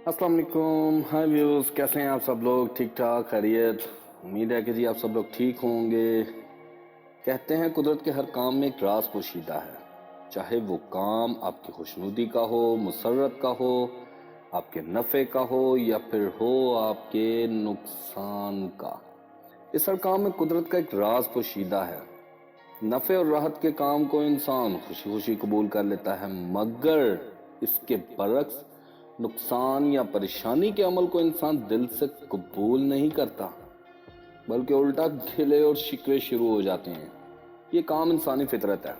अस्सलाम वालेकुम। हाय व्यूज़, कैसे हैं आप सब लोग? ठीक ठाक, खैरियत? उम्मीद है कि जी आप सब लोग ठीक होंगे। कहते हैं कुदरत के हर काम में एक राज पोशीदा है, चाहे वो काम आपकी खुशनुदी का हो, मुसर्रत का हो, आपके नफ़े का हो या फिर हो आपके नुकसान का। इस हर काम में कुदरत का एक राज पोशीदा है। नफ़े और राहत के काम को इंसान खुशी खुशी कबूल कर लेता है, मगर इसके बरक्स नुकसान या परेशानी के अमल को इंसान दिल से कबूल नहीं करता, बल्कि उल्टा गिले और शिकवे शुरू हो जाते हैं। ये काम इंसानी फितरत है,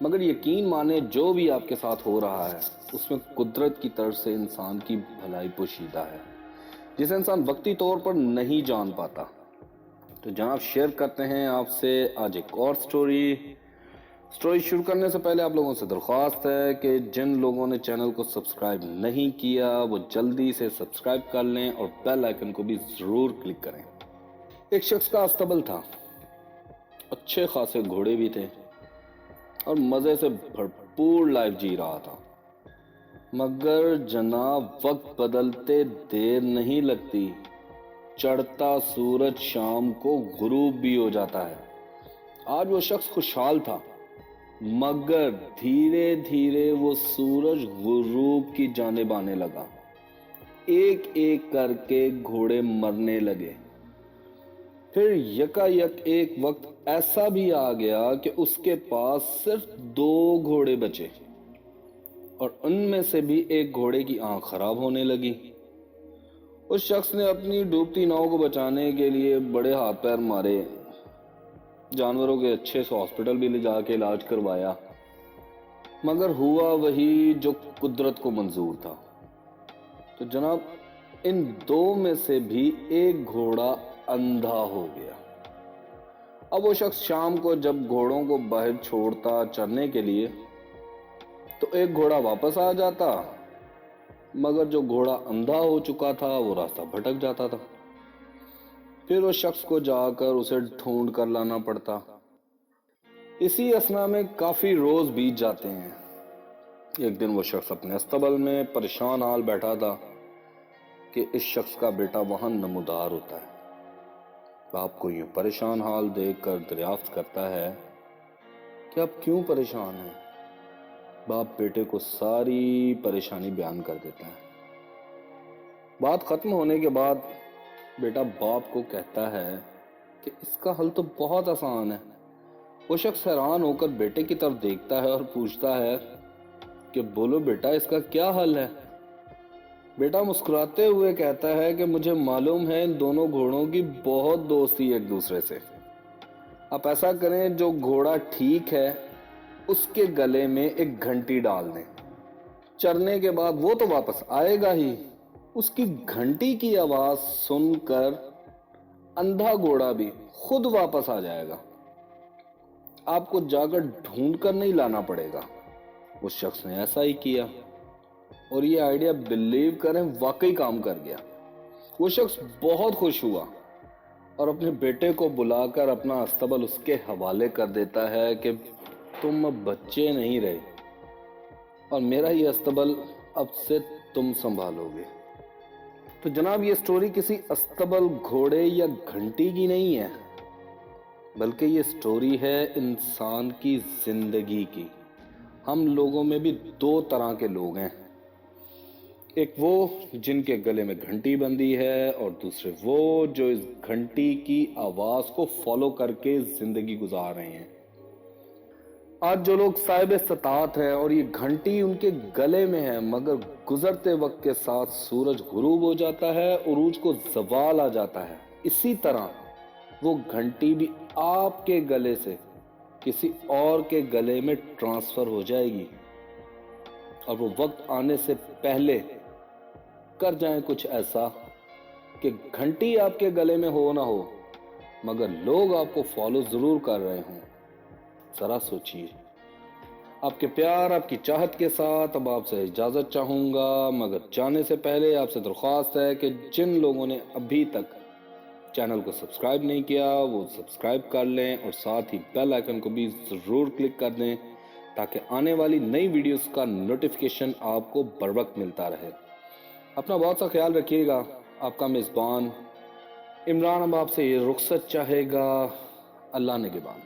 मगर यकीन माने जो भी आपके साथ हो रहा है उसमें कुदरत की तरफ से इंसान की भलाई पोशीदा है, जिसे इंसान वक्ती तौर पर नहीं जान पाता। तो जनाब, शेयर करते हैं आपसे आज एक और स्टोरी शुरू करने से पहले आप लोगों से दरख्वास्त है कि जिन लोगों ने चैनल को सब्सक्राइब नहीं किया वो जल्दी से सब्सक्राइब कर लें और बेल आइकन को भी ज़रूर क्लिक करें। एक शख्स का अस्तबल था, अच्छे खासे घोड़े भी थे और मज़े से भरपूर लाइफ जी रहा था। मगर जनाब, वक्त बदलते देर नहीं लगती, चढ़ता सूरज शाम को गुरूब भी हो जाता है। आज वो शख्स खुशहाल था, मगर धीरे धीरे वो सूरज गुरूब की जानिब आने लगा। एक एक करके घोड़े मरने लगे। फिर यकायक एक वक्त ऐसा भी आ गया कि उसके पास सिर्फ 2 घोड़े बचे और उनमें से भी एक घोड़े की आंख खराब होने लगी। उस शख्स ने अपनी डूबती नाव को बचाने के लिए बड़े हाथ पैर मारे, जानवरों के अच्छे से हॉस्पिटल भी ले जाके इलाज करवाया, मगर हुआ वही जो कुदरत को मंजूर था। तो जनाब, इन 2 में से भी एक घोड़ा अंधा हो गया। अब वो शख्स शाम को जब घोड़ों को बाहर छोड़ता चरने के लिए, तो एक घोड़ा वापस आ जाता, मगर जो घोड़ा अंधा हो चुका था वो रास्ता भटक जाता था। फिर उस शख्स को जाकर उसे ढूंढ कर लाना पड़ता। इसी असना में काफी रोज बीत जाते हैं। एक दिन वो शख्स अपने अस्तबल में परेशान हाल बैठा था कि इस शख्स का बेटा वहां नमूदार होता है। बाप को यूं परेशान हाल देखकर दरियाफ्त करता है कि आप क्यों परेशान हैं। बाप बेटे को सारी परेशानी बयान कर देता है। बात खत्म होने के बाद बेटा बाप को कहता है कि इसका हल तो बहुत आसान है। वो शख्स हैरान होकर बेटे की तरफ देखता है और पूछता है कि बोलो बेटा, इसका क्या हल है? बेटा मुस्कुराते हुए कहता है कि मुझे मालूम है इन दोनों घोड़ों की बहुत दोस्ती एक दूसरे से। आप ऐसा करें, जो घोड़ा ठीक है उसके गले में एक घंटी डाल दें। चरने के बाद वो तो वापस आएगा ही, उसकी घंटी की आवाज सुनकर अंधा घोड़ा भी खुद वापस आ जाएगा। आपको जाकर ढूंढ कर नहीं लाना पड़ेगा। उस शख्स ने ऐसा ही किया और ये आइडिया बिलीव करें वाकई काम कर गया। वो शख्स बहुत खुश हुआ और अपने बेटे को बुलाकर अपना अस्तबल उसके हवाले कर देता है कि तुम अब बच्चे नहीं रहे और मेरा ये अस्तबल अब से तुम संभालोगे। तो जनाब, ये स्टोरी किसी अस्तबल, घोड़े या घंटी की नहीं है, बल्कि ये स्टोरी है इंसान की जिंदगी की। हम लोगों में भी 2 तरह के लोग हैं, एक वो जिनके गले में घंटी बंधी है और दूसरे वो जो इस घंटी की आवाज को फॉलो करके जिंदगी गुजार रहे हैं। आज जो लोग साहिब इस्तात हैं और ये घंटी उनके गले में है, मगर गुजरते वक्त के साथ सूरज गुरूब हो जाता है, उरूज को ज़वाल आ जाता है, इसी तरह वो घंटी भी आपके गले से किसी और के गले में ट्रांसफर हो जाएगी और वो वक्त आने से पहले कर जाए कुछ ऐसा कि घंटी आपके गले में हो ना हो, मगर लोग आपको फॉलो जरूर कर रहे हों। जरा सोचिए। आपके प्यार, आपकी चाहत के साथ अब आपसे इजाजत चाहूंगा, मगर जाने से पहले आपसे दरख्वास्त है कि जिन लोगों ने अभी तक चैनल को सब्सक्राइब नहीं किया वो सब्सक्राइब कर लें और साथ ही बेल आइकन को भी जरूर क्लिक कर दें, ताकि आने वाली नई वीडियोस का नोटिफिकेशन आपको बर वक्त मिलता रहे। اپنا بہت سا خیال رکھیے گا. آپ کا میزبان عمران اب آپ سے یہ رخصت چاہے گا. اللہ نگہبان.